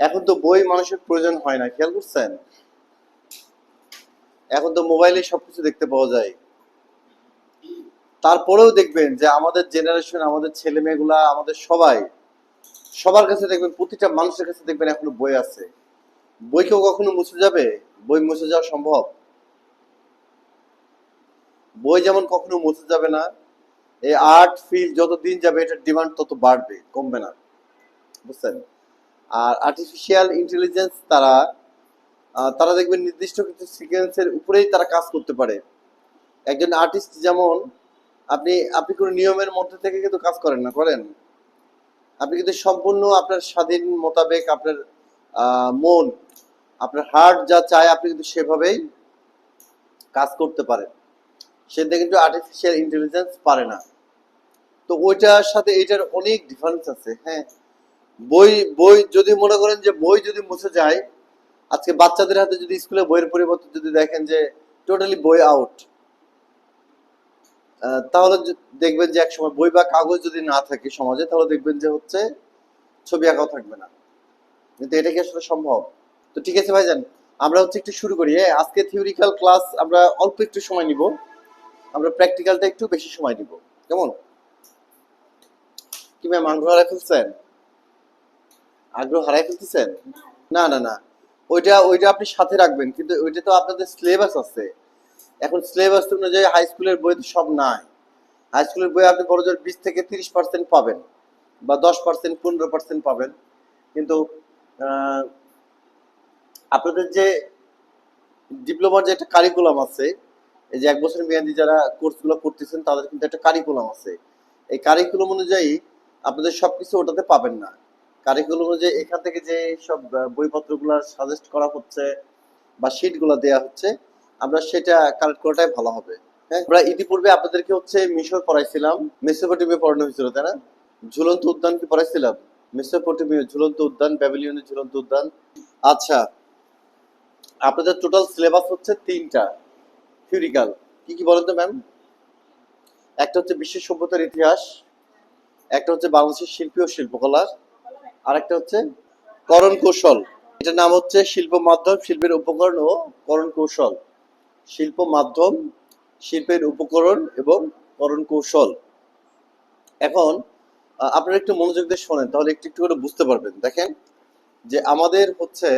এখন তো বই মানুষের প্রয়োজন হয় না, খেয়াল করছেন? এখন তো মোবাইলে সবকিছু দেখতে পাওয়া যায়। তারপরেও দেখবেন যে আমাদের জেনারেশন, আমাদের ছেলে মেয়েগুলা, আমাদের সবার কাছে দেখবেন, প্রতিটা মানুষের কাছে দেখবেন এখনো বই আছে। বই কেউ কখনো মুছে যাবে? বই মুছে যাওয়া সম্ভব? বই যেমন কখনো মুছে যাবে না, এই আর্ট ফিল্ড যত দিন যাবে এটার ডিমান্ড তত বাড়বে, কমবে না। বুঝছেন? আর আর্টিফিশিয়াল ইন্টেলিজেন্স তারা দেখবেন নির্দিষ্ট কিছু সিকোয়েন্সের উপরেই তারা কাজ করতে পারে। একজন আর্টিস্ট যেমন, আপনি আপনি কোনো নিয়মের মধ্যে থেকে কিন্তু কাজ করেন না, করেন? আপনি কিন্তু সম্পূর্ণ আপনার স্বাধীন মোতাবেক আপনার মন, আপনার হার্ট যা চায় আপনি কিন্তু সেভাবেই কাজ করতে পারেন। সেটা কিন্তু আর্টিফিশিয়াল ইন্টেলিজেন্স পারে না। তো ওইটার সাথে এটার অনেক ডিফারেন্স আছে। হ্যাঁ, বই বই যদি মনে করেন যে বই যদি মুছে যায়, আজকে বাচ্চাদের হাতে যদি স্কুলে বইয়ের পরিবর্তে যদি দেখেন যে টোটালি বই আউট, তাহলে দেখবেন যে একসময় বই বা কাগজ যদি না থাকে সমাজে, তাহলে দেখবেন যে হচ্ছে ছবি আঁকাও থাকবে না। কিন্তু এটা কি আসলে সম্ভব? তো ঠিক আছে ভাইজান, আমরা হচ্ছে একটু শুরু করি। হ্যাঁ, আজকে থিওরিক্যাল ক্লাস আমরা অল্প একটু সময় নিব, আমরা প্র্যাকটিক্যালটা একটু বেশি সময় নিব। কেমন? কি ম্যাম, আগ্রহ হারাই ফেলছেন? আগ্রহ হারাই ফেলতেছেন? না না না, ওইটা ওইটা আপনি সাথে রাখবেন, কিন্তু ওইটা তো আপনাদের সিলেবাস আছে। এখন সিলেবাস অনুযায়ী হাই স্কুলের বই তো সব নাই। হাই স্কুলের বই আপনি বড় জোর 20 থেকে 30% পাবেন, বা 10%, 15% পাবেন। কিন্তু আহ, আপনাদের যে ডিপ্লোমার যে একটা কারিকুলাম আছে, এই যে 1 বছর মেয়াদী যারা কোর্সগুলো করতেছেন তাদের কিন্তু একটা কারিকুলাম আছে। এই কারিকুলাম অনুযায়ী আপনাদের সবকিছু ওটাতে পাবেন না। কারিকুলাম অনুযায়ী এখান থেকে যে সব বইপত্রগুলো সাজেস্ট করা হচ্ছে বা শিটগুলো দেওয়া হচ্ছে, আমরা সেটা কালেক্ট করাটাই ভালো হবে। হ্যাঁ, আমরা ইতিপূর্বে আপনাদেরকে হচ্ছে মিশর পড়াইছিলাম, মেসোপটেমিয়া পড়ানো হয়েছিল, তাই না? ঝুলন্ত উদ্যান কি পড়াইছিলাম? মেসোপটেমিয়া ঝুলন্ত উদ্যান, ব্যাবিলনের ঝুলন্ত উদ্যান। আচ্ছা, আপনাদের টোটাল সিলেবাস হচ্ছে 3টা থিওরিক্যাল। কি কি বলেন তো ম্যাম? একটা হচ্ছে বিশ্ব সভ্যতার ইতিহাস, একটা হচ্ছে বাংলাদেশের শিল্পী ও শিল্পকলা, আর একটা হচ্ছে করণ কৌশল। এটার নাম হচ্ছে শিল্প মাধ্যম, শিল্পের উপকরণ ও করণ কৌশল। শিল্প মাধ্যম, শিল্পের উপকরণ এবং করণ কৌশল। এখন আপনারা একটু মনোযোগ দিয়ে শোনেন, তাহলে একটু একটু করে বুঝতে পারবেন। দেখেন যে আমাদের হচ্ছে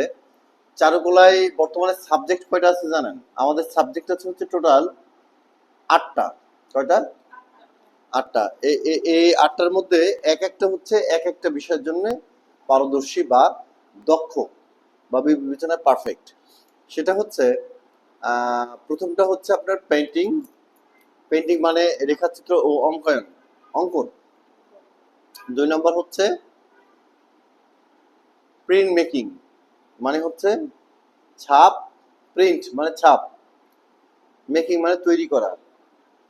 চারুকলায় বর্তমানে সাবজেক্ট কয়টা আছে জানেন? আমাদের সাবজেক্ট আছে হচ্ছে টোটাল 8টা। কয়টা? 8টা। এই 8টার মধ্যে এক একটা হচ্ছে এক একটা বিষয়ের জন্য পারদর্শী বা দক্ষ বা বিবেচনায় পারফেক্ট। সেটা হচ্ছে প্রথমটা হচ্ছে আপনার পেইন্টিং। পেইন্টিং মানে রেখাচিত্র ও অঙ্কন। 2 নম্বর হচ্ছে প্রিন্ট মেকিং, মানে হচ্ছে ছাপ। প্রিন্ট মানে ছাপ, মেকিং মানে তৈরি করা,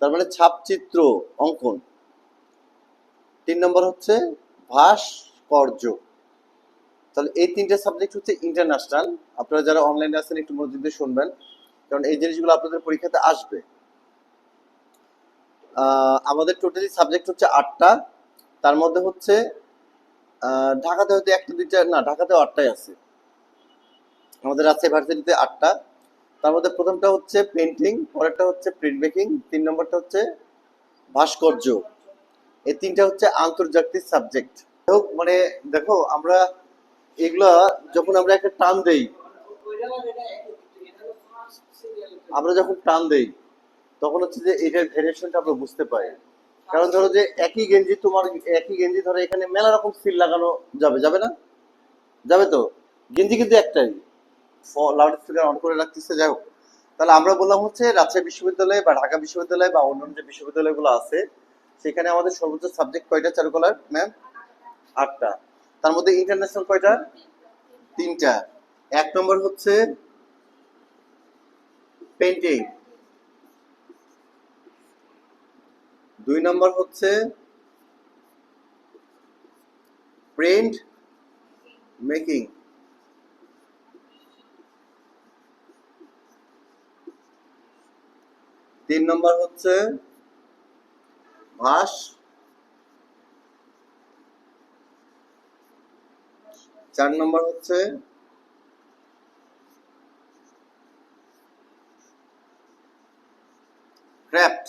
তার মানে ছাপচিত্র অঙ্কন। 3 নম্বর হচ্ছে ভাস্কর্য। তাহলে এই 3টে সাবজেক্ট হচ্ছে ইন্টারন্যাশনাল। আপনারা যারা অনলাইনে আছেন একটু মনোযোগ দিয়ে শুনবেন, কারণ এই জিনিসগুলো আপনাদের পরীক্ষাতে আসবে। আমাদের টোটালি সাবজেক্ট হচ্ছে 8টা। তার মধ্যে হচ্ছে ঢাকাতে হয়তো 1টা 2টা, না ঢাকাতেও 8টাই আছে। আমাদের আছে ভার্সিটিতে 8টা। তার মধ্যে প্রথমটা হচ্ছে পেন্টিং, পরেরটা হচ্ছে প্রিন্ট মেকিং, 3 নম্বরটা হচ্ছে ভাস্কর্য। এই 3টা হচ্ছে আন্তর্জাতিক সাবজেক্ট। হোক মানে, দেখো আমরা এগুলা যখন আমরা একটা টান দেই, আমরা যখন টান দেই তখন হচ্ছে যে এটার ভেরিয়েশনটা আমরা বুঝতে পারি। কারণ ধরো যে একই গেঞ্জি ধরো এখানে মেলা রকম সিল লাগানো যাবে, যাবে না? যাবে তো। গেঞ্জি কিন্তু একটাই, লাউড স্পিকার অন করে রাখতেছে, যাই হোক। তাহলে আমরা বললাম হচ্ছে রাজশাহী বিশ্ববিদ্যালয় বা ঢাকা বিশ্ববিদ্যালয় বা অন্যান্য যে বিশ্ববিদ্যালয়গুলো আছে, সেখানে আমাদের সর্বোচ্চ সাবজেক্ট কয়টা চারুকলার ম্যাম? 8টা। তার মধ্যে ইন্টারন্যাশনাল কয়টা? 3টা। 1 নম্বর হচ্ছে পেন্টিং, 2 নম্বর হচ্ছে প্রিন্ট মেকিং, 3 নম্বর হচ্ছে ভাস 4 নম্বর হচ্ছে ক্রাফট।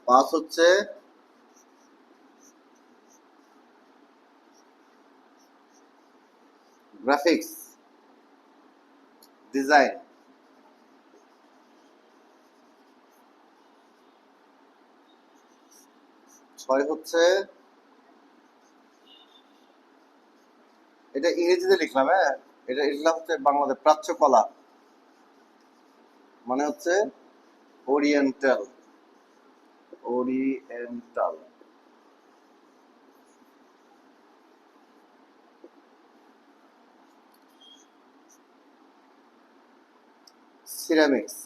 5 হচ্ছে গ্রাফিক্স ডিজাইন। 6 হচ্ছে, এটা ইংরেজিতে লিখলাম, হ্যাঁ এটা লিখলাম হচ্ছে বাংলাদেশ প্রাচ্য কলা, মানে হচ্ছে ওরিয়েন্টাল। ওরিয়েন্টাল। সিরামিক্স।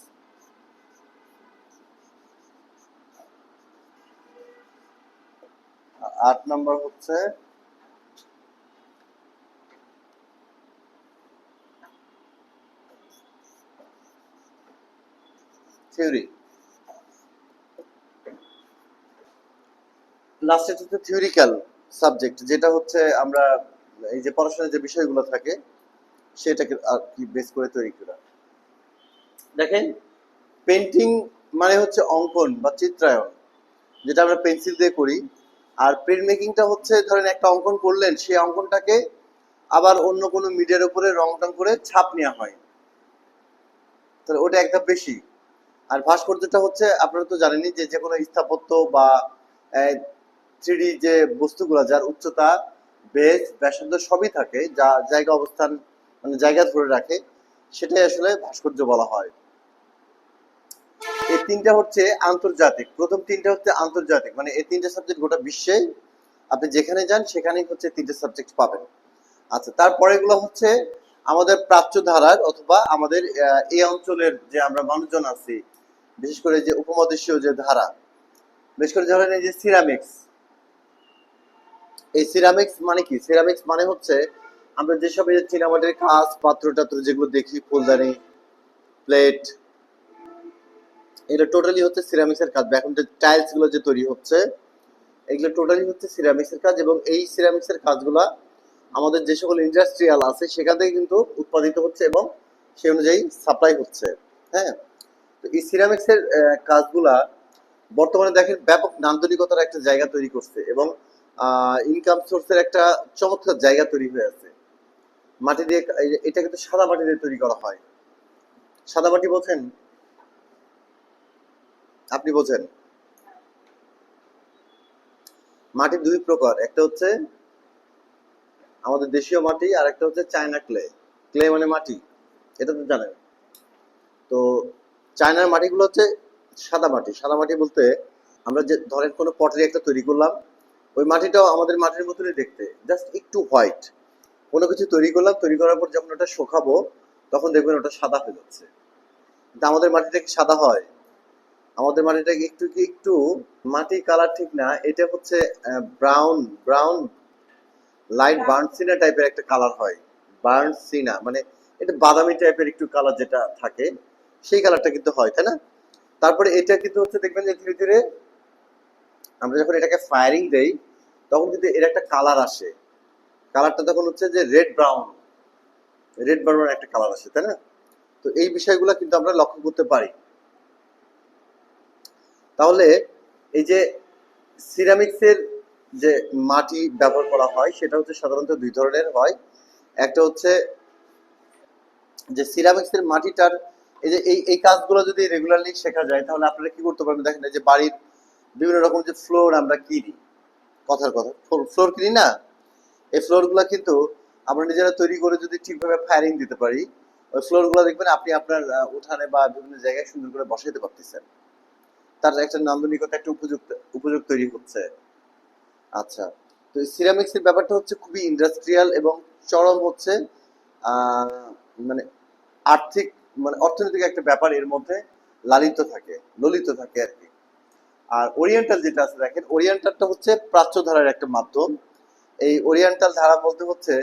8 নম্বর হচ্ছে থিওরি। লাস্টের হচ্ছে থিওরিক্যাল সাবজেক্ট, যেটা হচ্ছে আমরা এই যে পড়াশোনার যে বিষয়গুলো থাকে সেটাকে আর কি বেস করে তৈরি করা। দেখেন, পেন্টিং মানে হচ্ছে অঙ্কন বা চিত্রায়ন, যেটা আমরা পেন্সিল দিয়ে করি। আর প্রিন্ট মেকিংটা হচ্ছে ধরেন একটা অঙ্কন করলেন, সেই অঙ্কনটাকে আবার অন্য কোনো মিডিয়ার উপরে রং টং করে ছাপ নেওয়া হয়, তাহলে ওটা একটা বেশি। আর ভাস্কর্যটা হচ্ছে আপনারা তো জানেনই যে যে কোনো স্থাপত্য বা থ্রিডি যে বস্তুগুলো যার উচ্চতা, বেজ, ব্যাসার্ধ সবই থাকে, যা জায়গা অবস্থান মানে জায়গা ধরে রাখে, সেটাই আসলে ভাস্কর্য বলা হয়। এই তিনটা হচ্ছে আন্তর্জাতিক, প্রথম তিনটা হচ্ছে আন্তর্জাতিক, মানে এই তিনটা সাবজেক্ট গোটা বিশ্বে আপনি যেখানে যান সেখানেই হচ্ছে তিনটে সাবজেক্ট পাবেন। আচ্ছা, তারপরে এগুলো হচ্ছে আমাদের প্রাচ্য ধারার অথবা আমাদের এই অঞ্চলের যে আমরা মানুষজন আছি, বিশেষ করে যে উপমহাদেশীয় যে ধারা, বিশেষ করে ধরেন এই যে সিরামিক্স। এই সিরামিক্স মানে কি? সিরামিক্স মানে হচ্ছে আমরা যেসব এই চীনামাটির কাঁচ, পাত্র টাত্র যেগুলো দেখি, ফুলদানি, প্লেট, এটা টোটালি হচ্ছে সিরামিক্সের কাজ। এখন যে টাইলস গুলো যে তৈরি হচ্ছে, এগুলো টোটালি হচ্ছে সিরামিক্সের কাজ। এবং এই সিরামিক্সের কাজগুলা আমাদের যে সকল ইন্ডাস্ট্রিয়াল আছে সেখান থেকে কিন্তু উৎপাদিত হচ্ছে এবং সেই অনুযায়ী সাপ্লাই হচ্ছে। হ্যাঁ, তো এই সিরামিক্সের কাজগুলা বর্তমানে দেখেন ব্যাপক নান্দনিকতার একটা জায়গা তৈরি করছে এবং ইনকাম সোর্সের একটা চমৎকার জায়গা তৈরি হয়ে আছে। মাটি দিয়ে, এটা কিন্তু সাদা মাটি দিয়ে তৈরি করা হয়। সাদা মাটি বোঝেন? আপনি বোঝেন? মাটি দুই প্রকার, একটা হচ্ছে আমাদের দেশীয় মাটি আর একটা হচ্ছে চায়না ক্লে। ক্লে মানে মাটি, এটা তো জানেন। তো চায়নার মাটিগুলো হচ্ছে সাদা মাটি। সাদা মাটি বলতে আমরা যে ধরেন কোনো পটারি একটা তৈরি করলাম, ওই মাটিটাও আমাদের মাটির মতনই দেখতে, জাস্ট একটু হোয়াইট। কোনো কিছু তৈরি করলাম, তৈরি করার পর যখন ওটা শুকাবো তখন দেখবেন ওটা সাদা হয়ে যাচ্ছে। কিন্তু আমাদের মাটিটা কি সাদা হয়? আমাদের মাটিটা একটু কি একটু মাটি কালার ঠিক না, এটা হচ্ছে ব্রাউন ব্রাউন লাইট বার্ন সিনা টাইপের একটা কালার হয়। বার্ন সিনা মানে এটা বাদামি টাইপের একটু কালার যেটা থাকে, সেই কালারটা কিন্তু হয়, তাই না? তারপরে এটা কিন্তু হচ্ছে দেখবেন যে ধীরে ধীরে আমরা যখন এটাকে ফায়ারিং দেই তখন কিন্তু এর একটা কালার আসে। কালারটা তখন হচ্ছে যে রেড ব্রাউন, রেড ব্রাউন একটা কালার আসে, তাই না? তো এই বিষয়গুলো কিন্তু আমরা লক্ষ্য করতে পারি। তাহলে এই যে সিরামিক্সের যে মাটি ব্যবহার করা হয় সেটা হচ্ছে সাধারণত দুই ধরনের হয়। একটা হচ্ছে যে সিরামিক্সের মাটিটার এই যে এই কাজগুলো যদি রেগুলারলি শেখা যায় তাহলে আপনারা কি করতে পারবেন, দেখেন এই যে বাড়ির বিভিন্ন রকম যে ফ্লোর আমরা কিনি, কথার কথা ফ্লোর কিনি না, এই ফ্লোর গুলা কিন্তু আমরা নিজেরা তৈরি করে যদি ঠিকভাবে ফায়ারিং দিতে পারি, ওই ফ্লোর গুলা দেখবেন আপনি আপনার উঠানে বা বিভিন্ন জায়গায় সুন্দর করে বসাইতে পারতেছেন। তার একটা নান্দনিকতা, একটা উপযুক্ত উপযোগ তৈরি হচ্ছে। আচ্ছা, তো সিরামিক্স এর ব্যাপারটা হচ্ছে খুবই ইন্ডাস্ট্রিয়াল এবং চরম হচ্ছে আহ মানে আর্থিক মানে অর্থনৈতিক একটা ব্যাপার এর মধ্যে লালিত থাকে, ললিত থাকে আর কি। আর ওরিয়েন্টাল যেটা আছে দেখেন, ওরিয়েন্টালটা হচ্ছে প্রাচ্য ধারার একটা মাধ্যম। এই ওরিয়েন্টাল ধারা বলতে হচ্ছে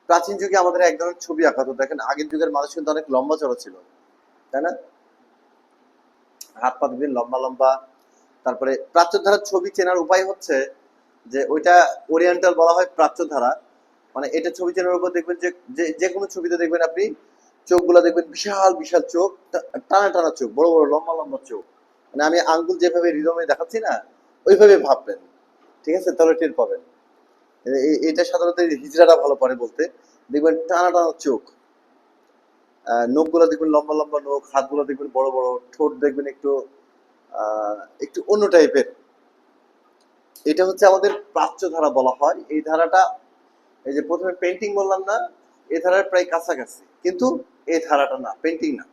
প্রাচীন যুগে আমাদের এক ধরনের ছবি আঁকা হতো। দেখেন আগের যুগের মানুষ কিন্তু অনেক লম্বা চড়া ছিল, তাই না? হাত পা দিবেন লম্বা লম্বা। তারপরে প্রাচ্য ধারার ছবি চেনার উপায় হচ্ছে যে ওইটা ওরিয়েন্টাল বলা হয় প্রাচ্য ধারা, মানে এটা ছবি চেনার উপর দেখবেন যে যে কোনো ছবিতে দেখবেন আপনি চোখগুলো দেখবেন বিশাল বিশাল চোখ, টানা টানা চোখ, বড় বড় লম্বা লম্বা চোখ। মানে আমি আঙ্গুল যেভাবে হৃদয়ে দেখাচ্ছি না, ওইভাবে ভাববেন, ঠিক আছে? তাহলে টের পাবেন। এটা সাধারণত হিজড়াটা ভালো পারে বলতে। দেখবেন টানা টানা চোখ, নখগুলো দেখবেন লম্বা লম্বা নখ, হাতগুলো দেখবেন বড় বড়, ঠোঁট দেখবেন একটু একটু অন্য টাইপের। এটা হচ্ছে আমাদের প্রাচ্য ধারা বলা হয়। এই ধারাটা, এই যে প্রথমে পেন্টিং বললাম না, এই ধারার প্রায় কাছাকাছি, কিন্তু এই ধারাটা না, পেন্টিং না।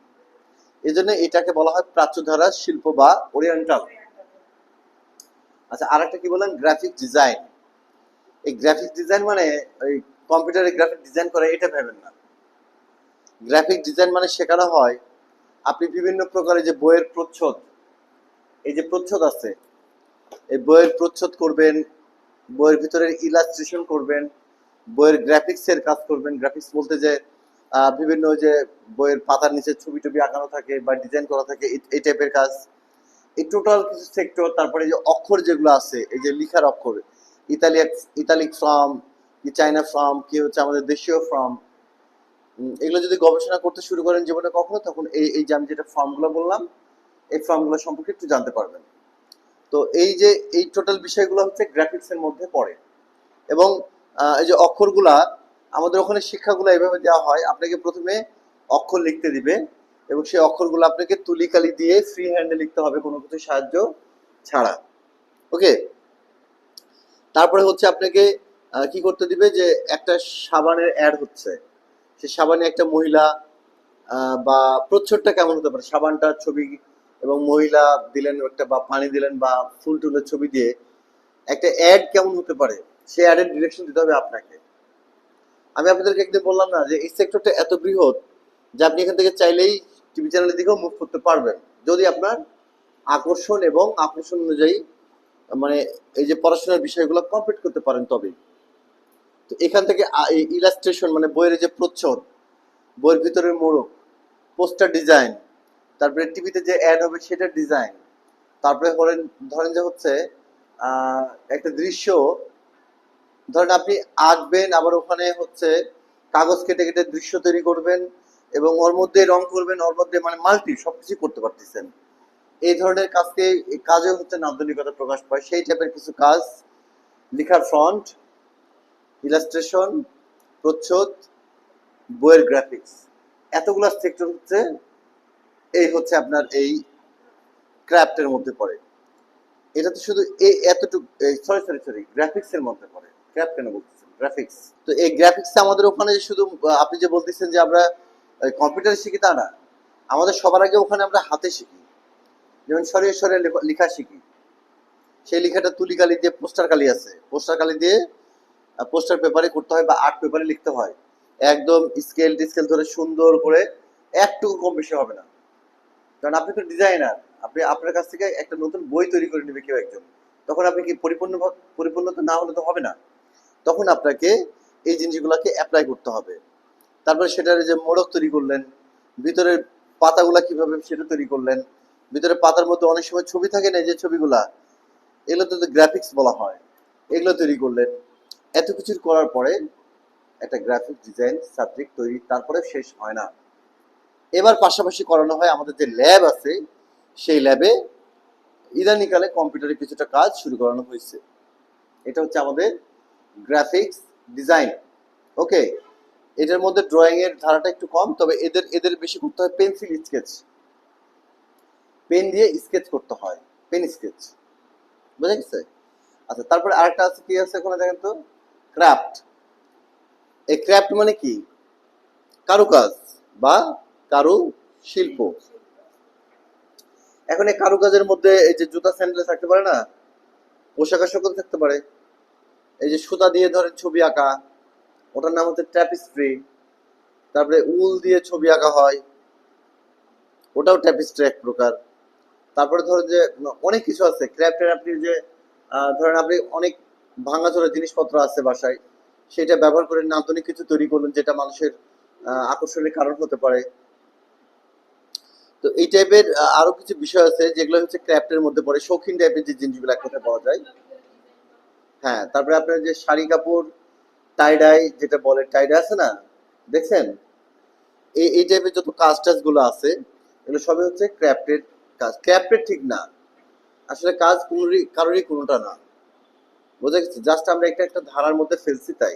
এই জন্য এটাকে বলা হয় প্রাচ্য ধারা শিল্প বা ওরিয়েন্টাল। আচ্ছা, আর একটা কি বললাম, গ্রাফিক ডিজাইন। এই গ্রাফিক ডিজাইন মানে ওই কম্পিউটারে গ্রাফিক ডিজাইন করে এটা ভেবেন না। গ্রাফিক ডিজাইন মানে শেখানো হয় আপনি বিভিন্ন প্রকারের যে বইয়ের প্রচ্ছদ, এই যে প্রচ্ছদ আছে, এই বইয়ের প্রচ্ছদ করবেন, বইয়ের ভিতরে ইলাস্ট্রেশন করবেন, বইয়ের গ্রাফিক্স এর কাজ করবেন। গ্রাফিক্স বলতে যে বিভিন্ন যে বইয়ের পাতার নিচে ছবি টবি আঁকানো থাকে বা ডিজাইন করা থাকে, এই টাইপের কাজ। এই টোটাল কিছু সেক্টর। তারপরে যে অক্ষর যেগুলো আছে, এই যে লিখার অক্ষর, ইতালিক ফর্ম কি, চাইনা ফর্ম কি, হচ্ছে আমাদের দেশীয় ফর্ম, এগুলো যদি গবেষণা করতে শুরু করেন জীবনে কখনো, তখন এই যে আমি যেটা ফর্মগুলো বললাম, এই ফর্মগুলো সম্পর্কে একটু জানতে পারবেন। তো এই যে এই টোটাল বিষয়গুলো হচ্ছে গ্রাফিক্স এর মধ্যে পড়ে। এবং এই যে অক্ষরগুলা, আমাদের ওখানে শিক্ষাগুলো এভাবে দেওয়া হয়, আপনাকে প্রথমে অক্ষর লিখতে দিবে এবং সেই অক্ষরগুলো আপনাকে তুলিকালি দিয়ে ফ্রি হ্যান্ডে লিখতে হবে, কোনো কিছু সাহায্য ছাড়া। ওকে, তারপরে হচ্ছে আপনাকে কি করতে দিবে, যে একটা সাবানের অ্যাড হচ্ছে, সেই সাবানে একটা মহিলা বা প্রচ্ছদটা কেমন হতে পারে, সাবানটার ছবি এবং মহিলা দিলেন একটা, বা পানি দিলেন, বা ফুল টুলের ছবি দিয়ে একটা অ্যাড কেমন হতে পারে, সেই অ্যাডের ডিরেকশন দিতে হবে আপনাকে। আমি আপনাদেরকে একদিন বললাম না যে এই সেক্টরটা এত বৃহৎ যে আপনি এখান থেকে চাইলেই টিভি চ্যানেলের দিকেও মুভ করতে পারবেন, যদি আপনার আকর্ষণ এবং আকর্ষণ অনুযায়ী মানে এই যে পড়াশোনার বিষয়গুলো কমপ্লিট করতে পারেন তবেই। তো এখান থেকে ইলাস্ট্রেশন মানে বইয়ের যে প্রচ্ছদ, বইয়ের ভিতরের মোড়ক, পোস্টার ডিজাইন, তারপরে টিভিতে যে অ্যাড হবে সেটার ডিজাইন, তারপরে ধরেন যে হচ্ছে একটা দৃশ্য, ধরেন আপনি আঁকবেন, আবার ওখানে হচ্ছে কাগজ কেটে কেটে দৃশ্য তৈরি করবেন এবং ওর মধ্যে রং করবেন, ওর মধ্যে মানে মাল্টি সবকিছু করতে পারতেছেন। এই ধরনের কাজকে, কাজে হচ্ছে নান্দনিকতা প্রকাশ পায়, সেই টাইপের কিছু কাজ, লেখার ফন্ট, ইলাস্ট্রেশন, প্রচ্ছদ, বইয়ের গ্রাফিক্স, এতগুলা সেক্টর হচ্ছে এই হচ্ছে আপনার এই ক্রাফটের মধ্যে পড়ে। এটা তো শুধু এই এতটুকু, সরি গ্রাফিক্স এর মধ্যে পড়ে। ক্রাফট কেন বলতেছেন, গ্রাফিক্স। তো এই গ্রাফিক্স আমাদের ওখানে শুধু আপনি যে বলতেছেন যে আমরা কম্পিউটারে শিখি তা না, আমাদের সবার আগে ওখানে আমরা হাতে শিখি। যেমন সরিয়ে সরিয়ে লেখা শিখি, সেই লেখাটা তুলি কালি দিয়ে, পোস্টার কালি আছে, পোস্টার কালি দিয়ে পোস্টার পেপারে করতে হয় বা আর্ট পেপারে লিখতে হয়, একদম স্কেল টিস্কেল ধরে সুন্দর করে, একটুকু কম বেশি হবে না। কারণ আপনি তো ডিজাইনার, আপনি আপনার কাছ থেকে একটা নতুন বই তৈরি করে নেবে কেউ একজন, তখন আপনি কি পরিপূর্ণতা না হলে তো হবে না। তখন আপনাকে এই জিনিসগুলোকে অ্যাপ্লাই করতে হবে। তারপরে সেটার যে মোড়ক তৈরি করলেন, ভিতরের পাতাগুলা কিভাবে সেটা তৈরি করলেন, ভিতরে পাতার মধ্যে অনেক সময় ছবি থাকে না, যে ছবিগুলা, এগুলো তো গ্রাফিক্স বলা হয়, এগুলো তৈরি করলেন। এত কিছু করার পরে একটা গ্রাফিক ডিজাইন সাবজেক্ট তৈরি, তারপরে শেষ হয় না। এবার পাশাপাশি করানো হয় আমাদের যে ল্যাব আছে, সেই ল্যাবে ইদানিকালে কম্পিউটারে কিছুটা কাজ শুরু করানো হয়েছে। এটা হচ্ছে আমাদের গ্রাফিক্স ডিজাইন। ওকে, এটার মধ্যে ড্রয়িং এর ধারাটা একটু কম, তবে এদের এদের বেশি করতে হয় পেন্সিল স্কেচ, পেন দিয়ে স্কেচ করতে হয়, পেন স্কেচ, বুঝা গেছে? আচ্ছা, তারপরে আরেকটা আছে, কি আছে ওখানে দেখেন তো, ক্রাফট। এই ক্রাফট মানে কি, কারুকাজ বা কারু শিল্প। এখন এই কারুকাজের মধ্যে এই যে জুতা স্যান্ডেল থাকতে পারে না, পোশাক আশাকও থাকতে পারে। এই যে সুতা দিয়ে ধরেন ছবি আঁকা, ওটার নাম হচ্ছে ট্যাপিস্ট্রি। তারপরে উল দিয়ে ছবি আঁকা হয়, ওটাও ট্যাপিস্ট্রি এক প্রকার। তারপরে ধরেন যে অনেক কিছু আছে ক্রাফটের, আপনি যে ধরেন আপনি অনেক ভাঙাচোরা জিনিসপত্র আছে বাসায়, সেটা ব্যবহার করে নান্দনিক কিছু তৈরি করলেন, যেটা মানুষের আকর্ষণের কারণ হতে পারে। তো এই টাইপের আরো কিছু বিষয় আছে যেগুলো হচ্ছে ক্রাফটের মধ্যে পড়ে, শৌখিন টাইপের যে জিনিসগুলো এক কথায় পাওয়া যায়। হ্যাঁ, তারপরে আপনার যে শাড়ি কাপড়, টাই ডাই যেটা বলে, টাই ডাই আছে না, দেখছেন? এই টাইপের যত কাজ টাজ গুলো আছে এগুলো সবই হচ্ছে ক্রাফটেড কাজ। ক্রাফটেড ঠিক না, আসলে কাজ কারোরই কোনোটা না, বোঝা গেছে? জাস্ট আমরা একটা একটা ধারার মধ্যে ফেলছি তাই।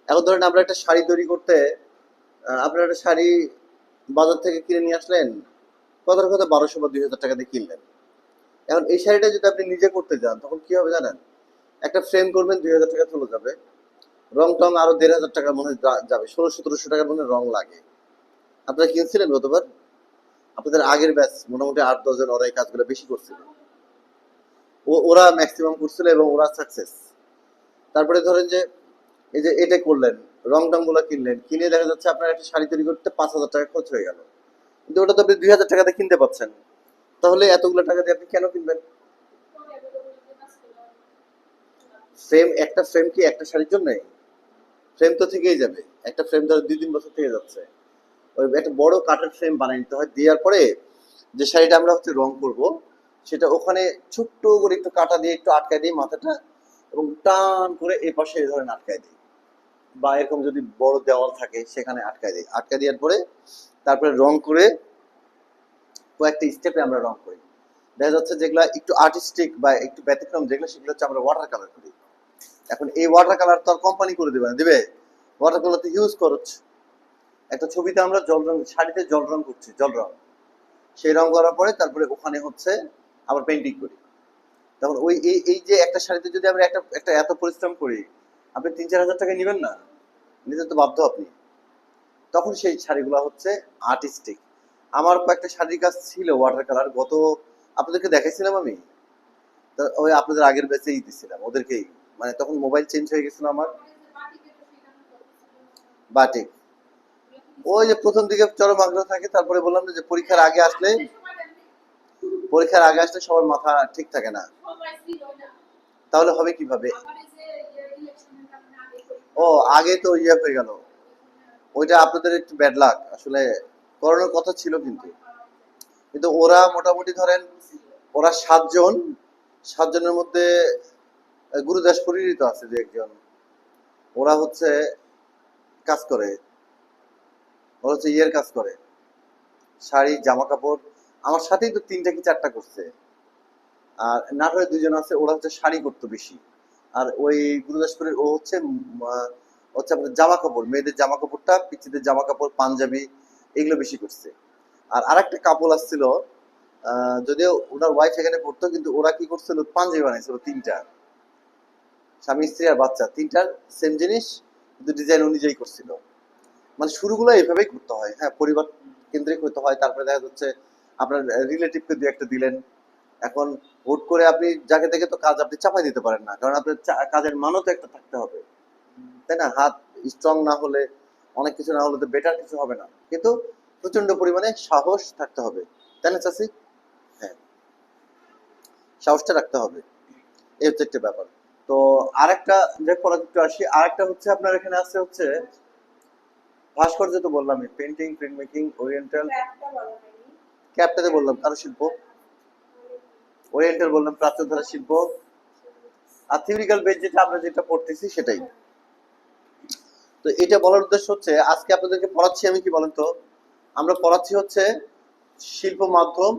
এখন ধরেন আমরা একটা শাড়ি তৈরি করতে, আপনার একটা শাড়ি বাজার থেকে কিনে নিয়ে আসলেন, কথার কথা 1200 বা 2000 টাকা দিয়ে কিনলেন। এখন এই শাড়িটা যদি আপনি নিজে করতে যান তখন কি হবে জানেন? একটা ফ্রেম করবেন 2000 টাকা চলে যাবে, রং টং আরো 1500 টাকা মনে হয় যাবে, 1600-1700 টাকার মনে হয় রং লাগে। আপনারা কিনছিলেন গতবার? আপনাদের আগের ব্যাচ মোটামুটি 8-10 জন ওরা এই কাজগুলো বেশি করছিল, ওরা ম্যাক্সিমাম করছিল এবং ওরা সাকসেস। তারপরে ধরেন যে এই যে এটা করলেন, রং টং গুলো কিনলেন, কিনে দেখা যাচ্ছে আপনার একটা শাড়ি তৈরি করতে 5000 টাকা খরচ হয়ে গেল, কিন্তু ওটা তো আপনি 2000 টাকাতে কিনতে পাচ্ছেন। তাহলে এতগুলো টাকা দিয়ে আপনি কেন কিনবেন? ফ্রেম, একটা ফ্রেম কি একটা শাড়ির জন্য? ফ্রেম তো থেকেই যাবে, একটা ফ্রেম ধরো 2-3 বছর থেকে যাচ্ছে। ওই একটা বড় কাঠের ফ্রেম বানিয়ে নিতে হয়, দেওয়ার পরে যে শাড়িটা আমরা হচ্ছে রং করব সেটা ওখানে ছোট্ট করে একটু কাটা দিয়ে একটু আটকায় দিই মাথাটা, এবং টান করে এই পাশে এই ধরেন আটকায় দিই, বা এরকম যদি বড় দেওয়াল থাকে সেখানে আটকায় দিই। আটকায় দেওয়ার পরে তারপরে রং করে কয়েকটা স্টেপে আমরা রং করি। দেখা যাচ্ছে যেগুলো একটু আর্টিস্টিক বা একটু ব্যতিক্রম যেগুলো, সেগুলো হচ্ছে আমরা ওয়াটার কালার করি। এখন এই ওয়াটার কালার তো আর কোম্পানি করে দেবে না, দিবে? ওয়াটার কালার তো হিউজ খরচ। একটা ছবিতে আমরা জল রং, শাড়িতে জল রং করছি, জল রং, সেই রং করার পরে তারপরে ওখানে হচ্ছে আবার পেন্টিং করি। তখন ওই এই যে একটা শাড়িতে যদি আমরা একটা একটা এত পরিশ্রম করি, আপনি 3-4 হাজার টাকা নেবেন না? নিতে তো বাধ্য আপনি। তখন সেই শাড়িগুলো হচ্ছে আর্টিস্টিক। আমার কয়েকটা শাড়ির কাজ ছিল ওয়াটার কালার, গত আপনাদেরকে দেখাইছিলাম আমি, তো ওই আপনাদের আগের ব্যাচেই দিছিলাম ওদেরকেই, মানে তখন মোবাইল চেঞ্জ হয়ে গেছিল আমার। বাটিক, ওই যে প্রথম দিকে চরম আগ্রহ থাকে, তারপরে বললাম না যে পরীক্ষার আগে আসলে, পরীক্ষার আগে আসলে সবার মাথা ঠিক থাকে না, তাহলে হবে কিভাবে? ও, আগে তো ইয়ে হয়ে গেল, ওইটা আপনাদের একটু ব্যাড লাক আসলে, করানোর কথা ছিল কিন্তু। কিন্তু ওরা মোটামুটি ধরেন, ওরা 7 জন, 7 জনের মধ্যে গুরুদাস পরিচিত আছে যে একজন, ওরা হচ্ছে কাজ করে, ওরা হচ্ছে ইয়ের কাজ করে, শাড়ি জামা কাপড়, আমার সাথেই তো 3টা কি 4টা করছে। আর নাটোরে 2 জন আছে, ওরা হচ্ছে শাড়ি করতো বেশি। আর ওই গুরুদাসপুরের ও হচ্ছে হচ্ছে আপনার জামা কাপড়, মেয়েদের জামা কাপড়টা, পিচ্চিদের জামা কাপড়, পাঞ্জাবি, এগুলো বেশি করছে। আর আরেকটা কাপল আসছিল, যদিও ওনার ওয়াইফ এখানে পড়তো, কিন্তু ওরা কি করছিল, পাঞ্জাবি বানাইছিল 3টা, স্বামী স্ত্রী আর বাচ্চা, 3টার সেম জিনিস, কিন্তু ডিজাইন অনুযায়ী করছিল। মানে শুরুগুলো এইভাবেই করতে হয়, হ্যাঁ, পরিবার কেন্দ্রিক হতে হয়। তারপরে দেখা যাচ্ছে আপনার রিলেটিভকে 2-1টা দিলেন। এখন হুট করে আপনি যাকে দেখে তো কাজ আপনি চাপাই দিতে পারেন না, কারণ আপনার কাজের মানও তো একটা থাকতে হবে, তাই না? হাত স্ট্রং না হলে, অনেক কিছু না হলে তো বেটার কিছু হবে না। কিন্তু প্রচন্ড পরিমাণে সাহস থাকতে হবে, তাই না চাষি? হ্যাঁ, সাহসটা রাখতে হবে, এই হচ্ছে একটা ব্যাপার। তো আরেকটা, যে পড়া একটু আসি, আরেকটা হচ্ছে আপনার এখানে আছে হচ্ছে ভাস্কর্য, তো বললাম পেন্টিং, প্রিন্ট মেকিং, ওরিয়েন্টাল, ক্যাপটাতে বললাম কারুশিল্প, ওরিয়েন্টাল বললাম প্রাচ্য ধারা শিল্প, আর থিওরিক্যাল বেস যেটা আমরা যেটা পড়তেছি সেটাই। তো এটা বলার উদ্দেশ্য হচ্ছে আজকে আপনাদেরকে পড়াচ্ছি আমি কি বলেন তো, আমরা পড়াচ্ছি হচ্ছে শিল্প মাধ্যম,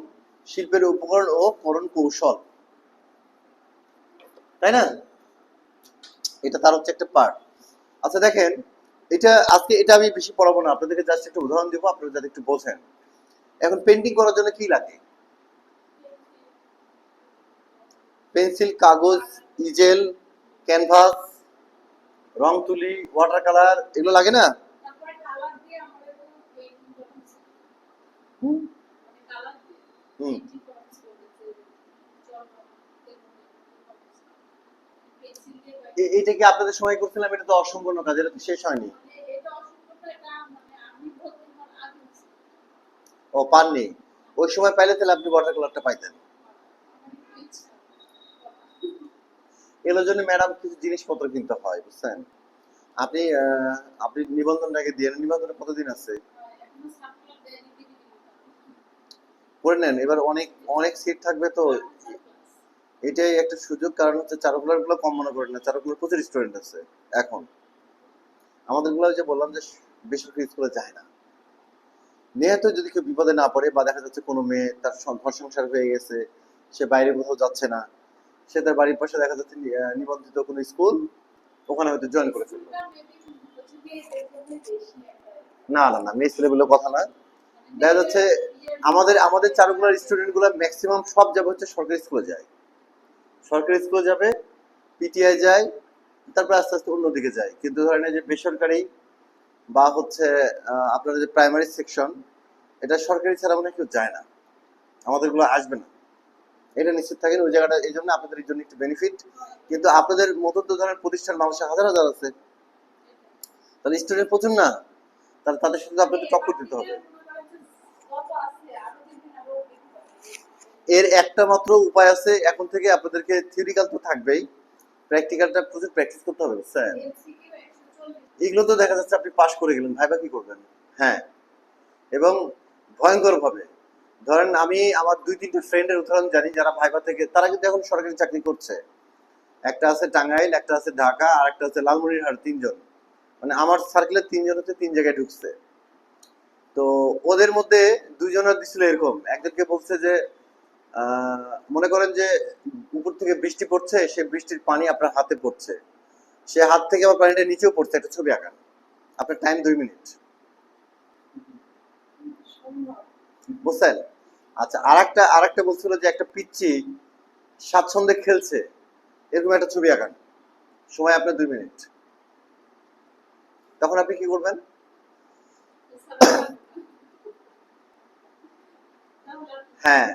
শিল্পের উপকরণ ও করণ কৌশল, তাই না? এটা তার হচ্ছে একটা পার্ট। আচ্ছা দেখেন, এটা আজকে এটা আমি বেশি পড়াবো না, আপনাদেরকে জাস্ট একটা উদাহরণ দিব, আপনারা যাতে একটু বোঝেন। এখন পেন্টিং করার জন্য কি লাগে? পেন্সিল, কাগজ, ইজেল, ক্যানভাস, রং তুলি, ওয়াটার কালার, এগুলো লাগে না? হুম হুম। এটা কি আপনাদের সময় করছিলাম? এটা তো অসম্পূর্ণ কাজ, এটা তো শেষ হয়নি। ও, পাননি? ওই সময় পাইলে তাহলে আপনি ওয়াটার কালারটা পাইতেন। এগুলোর জন্য ম্যাডাম কিছু জিনিসপত্র কিনতে হয়, বুঝছেন? আপনি আপনি নিবন্ধনটাকে দিয়ে নেন। নিবন্ধনে কতদিন আছে? করে নেন, এবার অনেক অনেক সিট থাকবে তো। এটাই একটা সুযোগ, কারণ হচ্ছে চারুকলার গুলো কম মনে করেন না, চারুকলার প্রচুর স্টুডেন্ট আছে এখন। আমাদের গুলো যে বললাম যে বেসরকারি স্কুলে যায় না, নিহত যদি কেউ বিপদে না পড়ে বা দেখা যাচ্ছে কোনো মেয়ে তার ঘর সংসার হয়ে গেছে, সে বাইরে কোথাও যাচ্ছে না, সে তার বাড়ির পাশে দেখা যাচ্ছে নিবন্ধিত কোনো স্কুল, ওখানে হয়তো জয়েন করে ফেললো। না না না, মেয়ে ছেলে বলে কথা না। দেখা যাচ্ছে আমাদের আমাদের চারুকলার স্টুডেন্ট গুলো ম্যাক্সিমাম সব যাবে হচ্ছে সরকারি স্কুলে যায়, সরকারি স্কুলে যাবে, পিটিআই যায়, তারপর আস্তে আস্তে অন্যদিকে যায়। কিন্তু ধরেন এই যে বেসরকারি বা হচ্ছে আপনার যে প্রাইমারি সেকশন, এটা সরকারি ছাড়া মনে হয় কেউ যায় না, আমাদের গুলো আসবে না, এটা নিশ্চিত থাকেন। ওই জায়গাটা এই জন্য আপনাদের জন্য একটু বেনিফিট। কিন্তু আপনাদের মতো তো ধরেন প্রতিষ্ঠান মানুষের হাজার হাজার আছে, তাহলে স্টুডেন্ট প্রচুর না, তাহলে তাদের সাথে আপনাদের টক্কর দিতে হবে। এর একটা মাত্র উপায় আছে, এখন থেকে আপনাদেরকে থিওরিক্যাল তো থাকবেই, প্র্যাকটিক্যালটা প্রচুর প্র্যাকটিস করতে হবে স্যার। এগুলো তো দেখা যাচ্ছে আপনি পাশ করে গেলেন, ভাইবা কি করবেন? হ্যাঁ, এবং ভয়ঙ্কর ভাবে। ধরেন আমি আমার 2-3টা ফ্রেন্ডের উদাহরণ জানি যারা ভাইবা থেকে, তারা কিন্তু এখন সরকারি চাকরি করছে। একটা আছে টাঙ্গাইল, একটা আছে ঢাকা, আর একটা আছে লালমনিরহাট, 3জন। মানে আমার সার্কেলের 3জন হচ্ছে 3 জায়গায় ঢুকছে। তো ওদের মধ্যে 2জনের দিছিল এরকম, একজনকে বলছে যে মনে করেন যে উপর থেকে বৃষ্টি পড়ছে, সে বৃষ্টির পানি আপনার হাতে পড়ছে, সে হাত থেকে আবার পানিটা নিচেও পড়ছে, একটা ছবি আঁকান, আপনার টাইম 2 মিনিট, বুঝছেন? আচ্ছা, আরেকটা বলছিল যে একটা পিচ্চি স্বাচ্ছন্দ্যে খেলছে, এরকম একটা ছবি আঁকান, সময় আপনার 2 মিনিট। তখন আপনি কি করবেন? হ্যাঁ,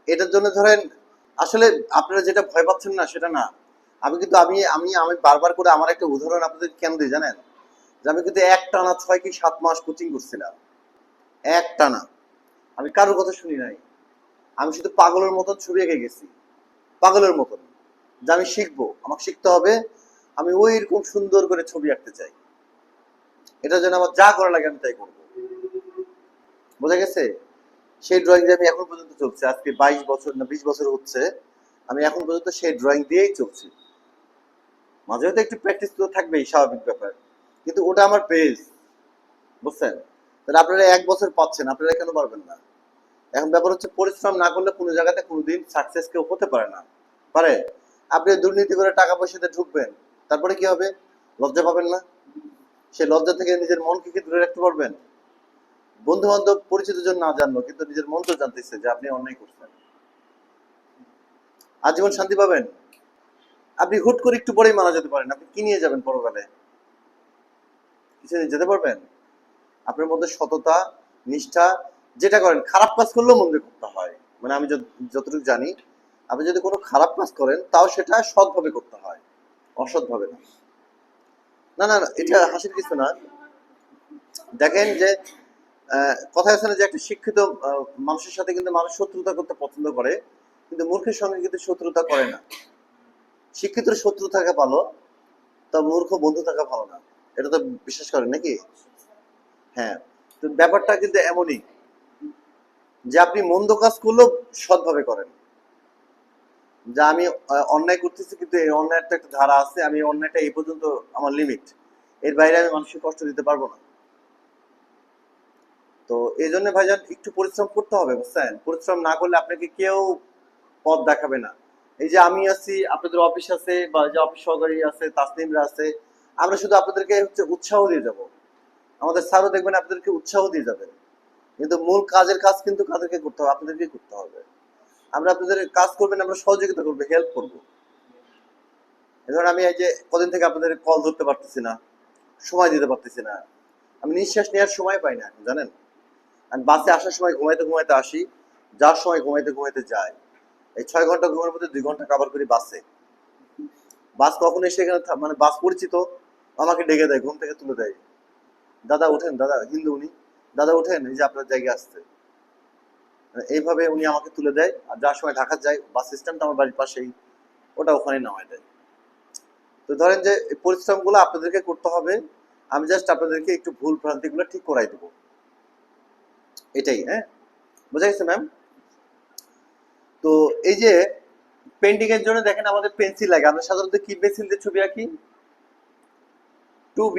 এটার জন্য ধরেন আসলে আপনারা যেটা ভয় পাচ্ছেন না সেটা না। আমি কিন্তু আমি আমি আমি বারবার করে আমার একটা উদাহরণ আপনাদের কেন দিই জানেন? যে আমি কিন্তু একটানা 6 কি 7 মাস কোচিং করছিলাম, একটানা। আমি কারোর কথা শুনি নাই, আমি শুধু পাগলের মতন ছবি এঁকে গেছি, পাগলের মতন, যে আমি শিখবো, আমাকে শিখতে হবে, আমি ওই রকম সুন্দর করে ছবি আঁকতে চাই, এটার জন্য আমার যা করা লাগে আমি তাই করবো। বোঝা গেছে? সেই ড্রয়িং দিয়ে আমি এখন পর্যন্ত চলছে, আজকে 22 বছর না 20 বছর হচ্ছে, আমি এখন পর্যন্ত সেই ড্রয়িং দিয়েই চলছি। মাঝে হয়তো একটু প্র্যাকটিস তো থাকবেই, স্বাভাবিক ব্যাপার, কিন্তু ওটা আমার বেস, বুঝছেন? তাহলে আপনারা 1 বছর পাচ্ছেন, আপনারা কেন পারবেন না? এখন ব্যাপার হচ্ছে পরিশ্রম না করলে কোনো জায়গাতে কোনোদিন সাকসেস কেউ হতে পারে না, পারে? আপনি দুর্নীতি করে টাকা পয়সাতে ঢুকবেন, তারপরে কি হবে? লজ্জা পাবেন না? সেই লজ্জা থেকে নিজের মনকে কি দূরে রাখতে পারবেন? বন্ধু বান্ধব পরিচিত জন না জানলো, কিন্তু নিজের মন তো জানতেছে যে আপনি অন্যায় করছেন, আজীবন শান্তি পাবেন? আপনি হুট করে একটু পরেই মারা যেতে পারেন, আপনি কি নিয়ে যাবেন পরকালে? কিছু নিয়ে যেতে পারবেন? আপনার মধ্যে সততা, নিষ্ঠা, যেটা করেন, খারাপ কাজ করলেও মন দিয়ে করতে হয়, মানে আমি যতটুকু জানি, আপনি যদি কোনো খারাপ কাজ করেন তাও সেটা সৎভাবে করতে হয়, অসৎভাবে না। না না না, এটা হাসির কিছু না। দেখেন যে কথা আছে না যে একটা শিক্ষিত মানুষের সাথে কিন্তু মানুষ শত্রুতা করতে পছন্দ করে, কিন্তু মূর্খের সঙ্গে কিন্তু শত্রুতা করে না। শিক্ষিত শত্রু থাকা ভালো, তা মূর্খ বন্ধু থাকা ভালো না, এটা তো বিশ্বাস করেন নাকি? হ্যাঁ, তো ব্যাপারটা কিন্তু এমনই যে আপনি মন্দ কাজ করলেও সৎভাবে করেন, যে আমি অন্যায় করতেছি, কিন্তু এই অন্যায়ের তো একটা ধারা আছে, আমি এই অন্যায়টা এই পর্যন্ত আমার লিমিট, এর বাইরে আমি মানুষকে কষ্ট দিতে পারবো না। তো এই জন্য ভাইজান একটু পরিশ্রম করতে হবে, বুঝছেন? পরিশ্রম না করলে আপনাকে কেউ পথ দেখাবে না। এই যে আমি আছি, আপনাদের অফিস আছে, বা যে অফিস সহকারী আছে, তাসনিমরা আছে, আমরা শুধু আপনাদেরকে হচ্ছে উৎসাহ দিয়ে যাব, আমাদের স্যারও দেখবেন আপনাদেরকে উৎসাহ দিয়ে যাবেন, কিন্তু মূল কাজের কাজ কিন্তু কাদেরকে করতে হবে? আপনাদেরকে করতে হবে। আমরা আপনাদের কাজ করবেন, আমরা সহযোগিতা করবো, হেল্প করবো। ধরুন আমি এই যে কদিন থেকে আপনাদের কল ধরতে পারতেছি না, সময় দিতে পারতেছি না, আমি নিঃশ্বাস নেওয়ার সময় পাই না, জানেন? আমি বাসে আসার সময় ঘুমাইতে ঘুমাইতে আসি, যাওয়ার সময় ঘুমাইতে ঘুমাইতে যাই, এই 6 ঘন্টা ঘুমের মধ্যে 2 ঘন্টা কভার করি বাসে। বাস কখন এসে এখানে মানে বাস পরিচিত, আমাকে ডেকে দেয়, ঘুম থেকে তুলে দেয়, দাদা উঠেন, দাদা হিন্দু উনি, দাদা উঠেন, এই যে আপনার জায়গা আসছে, মানে এইভাবে উনি আমাকে তুলে দেয়। আর যাওয়ার সময় ঢাকা যাই, বাস স্ট্যান্ডটা আমার বাড়ির পাশেই, ওটা ওখানে নামায় দেয়। তো ধরেন যে এই পরিশ্রমগুলো আপনাদেরকে করতে হবে, আমি জাস্ট আপনাদেরকে একটু ভুল ভ্রান্তিগুলো ঠিক করাই দেবো, এটাই। হ্যাঁ, বোঝা গেছে ম্যাম? তো এই যে পেন্টিং এর জন্য দেখেন আমাদের পেন্সিল লাগে, আমরা সাধারণত কি পেন্সিল দিয়ে ছবি আঁকি? 2B,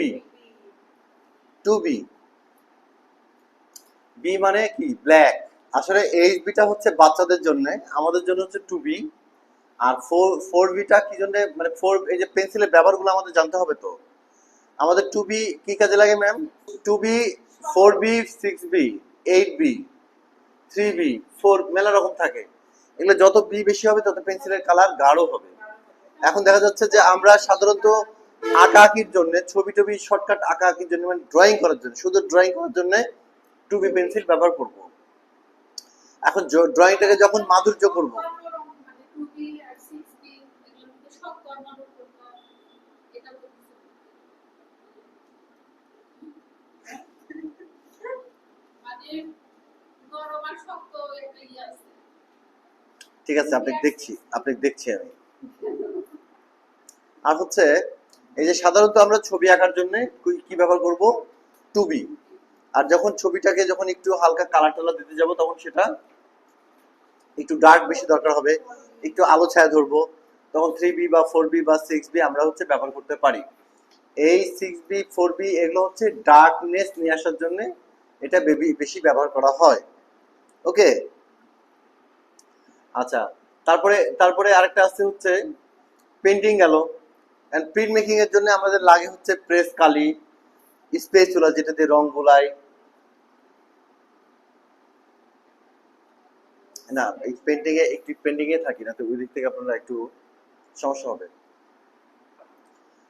two B. বি মানে কি? ব্ল্যাক। আসলে এইচ বিটা হচ্ছে বাচ্চাদের জন্য, আমাদের জন্য হচ্ছে টু বি। আর ফোর বিটা কি জন্য, মানে ফোর, এই যে পেন্সিলের ব্যবহারগুলো আমাদের জানতে হবে তো। আমাদের টু বি কি কাজে লাগে ma'am? Two B, four B, six B, eight B, three B, four, মেলা রকম থাকে। এগুলো যত বি বেশি হবে তত পেন্সিলের কালার গাঢ় হবে। এখন দেখা যাচ্ছে যে আমরা সাধারণত আঁকা আঁকির জন্য, ছবি টবি শর্টকাট আঁকা আঁকির জন্য, মানে ড্রয়িং করার জন্য, শুধু ড্রয়িং করার জন্য টু বি পেন্সিল ব্যবহার করব। এখন ড্রয়িংটাকে যখন মাধুর্য করব, ঠিক আছে আপনি দেখছি, আপনি দেখছি আমি। আর হচ্ছে এই যে সাধারণত আমরা ছবি আঁকার জন্য কি ব্যবহার করব? Two B. আর যখন ছবিটাকে যখন একটু হালকা কালার টালার দিতে যাব, তখন সেটা একটু ডার্ক বেশি দরকার হবে, একটু আলো ছায়া ধরবো, তখন থ্রি বি বা ফোর বি বা সিক্স বি আমরা হচ্ছে ব্যবহার করতে পারি। এই সিক্স বি, ফোর বি এগুলো হচ্ছে ডার্কনেস নিয়ে আসার জন্য এটা বেশি ব্যবহার করা হয়। ওকে, আচ্ছা। তারপরে তারপরে আরেকটা আছে হচ্ছে পেন্টিং গেল। এন্ড প্রিন্ট মেকিং এর জন্য আমাদের লাগে হচ্ছে প্রেস কালি, স্পেচুলা যেটা দিয়ে রং গোলাই। না, এই পেন্টিং এ একটু পেন্টিং এ থাকি না তো, ওই দিক থেকে আপনারা একটু সমস্যা হবে।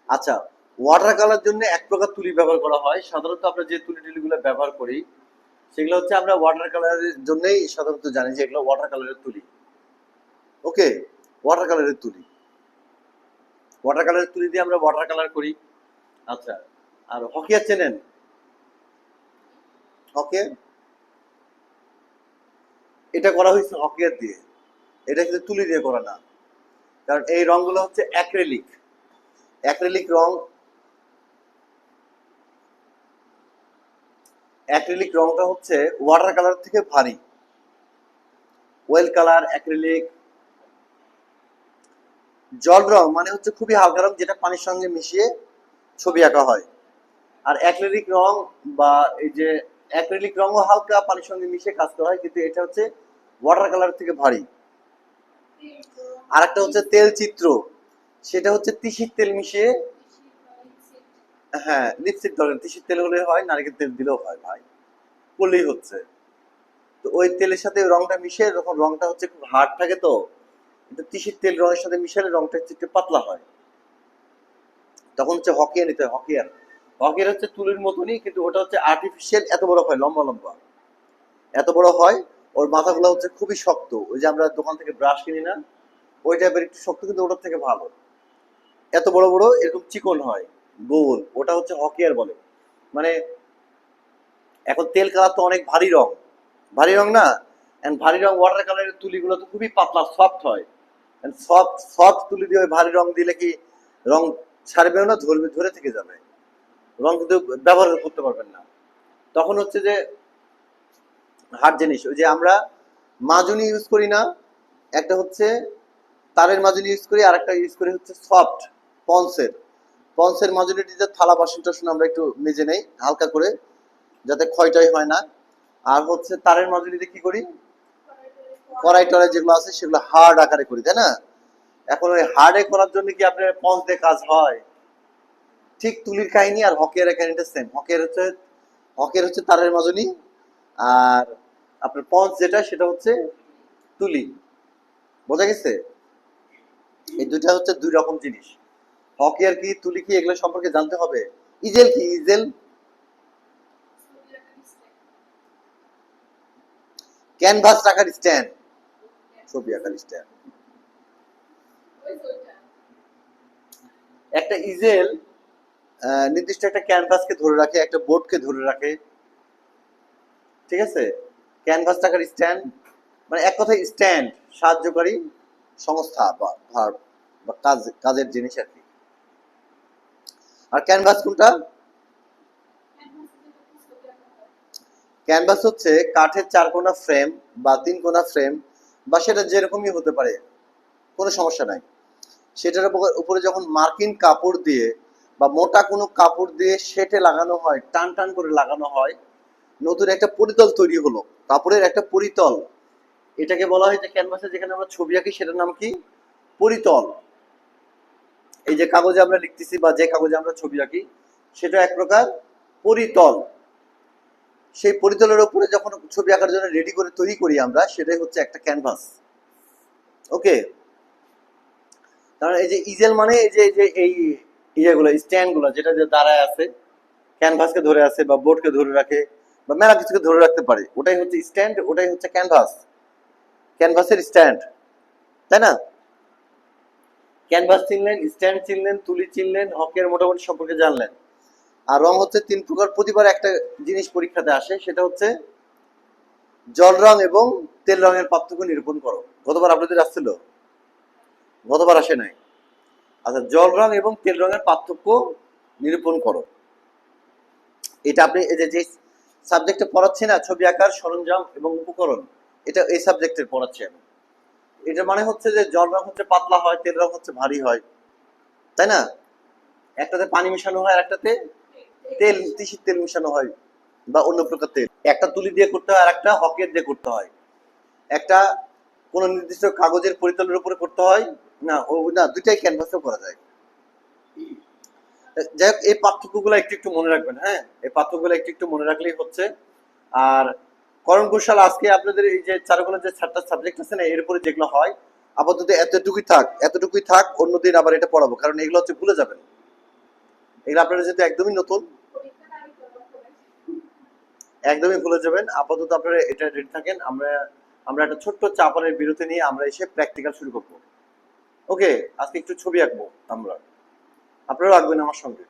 আচ্ছা, ওয়াটার কালার জন্য এক প্রকার তুলি ব্যবহার করা হয়। সাধারণত আমরা যে তুলি টুলিগুলো ব্যবহার করি সেগুলো হচ্ছে আমরা ওয়াটার কালারের জন্যই সাধারণত জানি যে এগুলো ওয়াটার কালারের তুলি। ওকে, ওয়াটার কালারের তুলি, ওয়াটার কালারের তুলি দিয়ে আমরা ওয়াটার কালার করি। আচ্ছা, আর হকিয়ার চেনেন? হকিয়ার, এটা করা হয়েছে হকিয়ার দিয়ে, এটা কিন্তু তুলি দিয়ে করা না। কারণ এই রংগুলো হচ্ছে অ্যাক্রিলিক, অ্যাক্রিলিক রং। অ্যাক্রিলিক রংটা হচ্ছে ওয়াটার কালার থেকে ভারী। ওয়েল কালার, অ্যাক্রিলিক, জল রং মানে হচ্ছে খুবই হালকা রং, যেটা পানির সঙ্গে মিশিয়ে ছবি আঁকা হয়। আর অ্যাক্রিলিক রং বা এই যে অ্যাক্রিলিক রঙও হালকা পানির সঙ্গে মিশিয়ে কাজ করা হয়, কিন্তু এটা হচ্ছে ওয়াটার কালার থেকে ভারী। আর একটা হচ্ছে তেল চিত্র, সেটা হচ্ছে তিসির তেল মিশিয়ে। হ্যাঁ, লিপস্টিক দরকার, তিসির তেল হলে হয়, নারকেল তেল দিলেও হয় ভাই, করলেই হচ্ছে। তো ওই তেলের সাথে ওই রংটা মিশিয়ে, যখন রংটা হচ্ছে খুব হার্ড থাকে তো, কিন্তু তিসির তেল রঙের সাথে মিশালে রংটা হচ্ছে একটু পাতলা হয়, তখন হচ্ছে হকিয়া নিতে হয়। হকিয়ার, হকিয়ার হচ্ছে তুলির মতনই, কিন্তু ওটা হচ্ছে আর্টিফিশিয়াল, এত বড় হয়, লম্বা লম্বা এত বড় হয়। ওর মাথাগুলো হচ্ছে খুবই শক্ত, ওই যে আমরা দোকান থেকে ব্রাশ কিনি না, ওই টাইপের একটু শক্ত, কিন্তু ওটার থেকে ভালো। এত বড় বড় এরকম চিকন হয়, গোল, ওটা হচ্ছে হকিয়ার বলে। মানে এখন তেল কালার তো অনেক ভারী রং, ভারী রং না, এন্ড ভারী রং ওয়াটার কালারের তুলিগুলো তো খুবই পাতলা সফট হয়। সফট সফট তুলি দিয়ে ওই ভারী রং দিলে কি রং ছাড়বেও না, ধরবে, ধরে থেকে যাবে, রং কিন্তু ব্যবহার করতে পারবেন না। তখন হচ্ছে যে হার্ড জিনিস, ওই যে আমরা মাজুনি ইউজ করি না, একটা হচ্ছে তারের মাজুনি ইউজ করি, আর একটা ইউজ করি হচ্ছে সফট পন্সের। পন্সের মাজুনিটিতে থালা বাসন টাসন আমরা একটু মেজে নেই হালকা করে, যাতে ক্ষয়টয় হয় না। আর হচ্ছে তারের মাজুনিতে কি করি, কড়াই টড়াই যেগুলো আছে সেগুলো হার্ড আকারে করি, তাই না? এখন ওই হার্ডে করার জন্য কি আপনার পন্স দিয়ে কাজ হয়? ঠিক তুলির কাহিনী আর হকিয়ারের কাহিনীটা সেম। হকিয়ার হচ্ছে তারের মাজুনি, আর আপনার পন্স যেটা সেটা হচ্ছে তুলি। বোঝা গেছে? এই দুইটা হচ্ছে দুই রকম জিনিস। হকিয়ার কি, তুলি কি, এগুলো সম্পর্কে জানতে হবে। ইজেল কি? ইজেল ক্যানভাস রাখার স্ট্যান্ড, ছবি আঁকার স্ট্যান্ড। একটা ইজেল নির্দিষ্ট একটা ক্যানভাসকে ধরে রাখে, একটা বোর্ডকে ধরে রাখে, ঠিক আছে? ক্যানভাস রাখার স্ট্যান্ড মানে এক কথায় স্ট্যান্ড, সাহায্যকারী সংস্থা বা ভার্ব বা কাজের জিনিস আর কি। আর ক্যানভাস কোনটা? ক্যানভাস হচ্ছে কাঠের চারকোনা ফ্রেম বা তিন কোনা ফ্রেম, বা সেটা যেরকমই হতে পারে, কোনো সমস্যা নাই। সেটার উপরে যখন মার্কিন কাপড় দিয়ে বা মোটা কোনো কাপড় দিয়ে সেটে লাগানো হয়, টান টান করে লাগানো হয়, নতুন একটা পরিতল তৈরি হলো, কাপড়ের একটা পরিতল, এটাকে বলা হয় যে ক্যানভাসে যেখানে আমরা ছবি আঁকি সেটার নাম কি? পরিতল। এই যে কাগজে আমরা লিখতেছি বা যে কাগজে আমরা ছবি আঁকি সেটা এক প্রকার পরিতল। সেই পরিতলের উপরে যখন ছবি আঁকার জন্য রেডি করে তৈরি করি আমরা, সেটাই হচ্ছে একটা ক্যানভাস। ওকে, কারণ এই যে ইজেল মানে এই যে এই ইয়েগুলো, স্ট্যান্ডগুলো যেটা যে দাঁড়ায় আছে, ক্যানভাসকে ধরে আছে বা বোর্ডকে ধরে রাখে বা মেলা কিছুকে ধরে রাখতে পারে, ওটাই হচ্ছে স্ট্যান্ড, ওটাই হচ্ছে ক্যানভাস, ক্যানভাসের স্ট্যান্ড, তাই না? ক্যানভাস চিনলেন, স্ট্যান্ড চিনলেন, তুলি চিনলেন, হকের মোটামুটি সম্পর্কে জানলেন। আর রং হচ্ছে তিন প্রকার। প্রতিবার একটা জিনিস পরীক্ষাতে আসে, সেটা হচ্ছে জল রং এবং তেল রঙের পার্থক্য নিরূপণ করো। গতবার আপনাদের আসছিল? গতবার আসে নাই? আচ্ছা, জল রং এবং তেল রঙের পার্থক্য নিরূপণ করো। এটা আপনি এই যে সাবজেক্টে পড়াচ্ছি না, ছবি আঁকার সরঞ্জাম এবং উপকরণ, এটা এই সাবজেক্টের পড়াচ্ছি আমি। এটা মানে হচ্ছে যে জল রং হচ্ছে পাতলা হয়, তেল রং হচ্ছে ভারী হয়, তাই না? একটাতে পানি মেশানো হয়, আর একটাতে তেল, তিসির তেল মেশানো হয় বা অন্য প্রকার তেল। একটা তুলি দিয়ে করতে হয়, আর একটা হকের দিয়ে করতে হয়। একটা কোন নির্দিষ্ট কাগজের পরিতলের উপরে করতে হয়, না ও না, দুইটাই ক্যানভাসেও করা যায়। যাই হোক, এই পার্থক্যগুলো একটু একটু মনে রাখবেন। হ্যাঁ, এই পার্থক্যগুলো একটু একটু মনে রাখলেই হচ্ছে। আর করণ কৌশল আজকে আপনাদের এই যে চারুকলার যে 4টা সাবজেক্ট আছে না, এর উপরে যেগুলো হয় আপাতত এতটুকুই থাক, এতটুকুই থাক। অন্যদিন আবার এটা পড়াবো, কারণ এগুলো হচ্ছে ভুলে যাবেন। এগুলো আপনারা যেহেতু একদমই নতুন, একদমই ভুলে যাবেন। আপাতত আপনারা এটা রেডি থাকেন। আমরা আমরা একটা ছোট্ট চা পানের বিরতি নিয়ে আমরা এসে প্র্যাকটিক্যাল শুরু করবো। ওকে, আজকে একটু ছবি আঁকবো আমরা, আপনারাও আঁকবেন আমার সঙ্গে।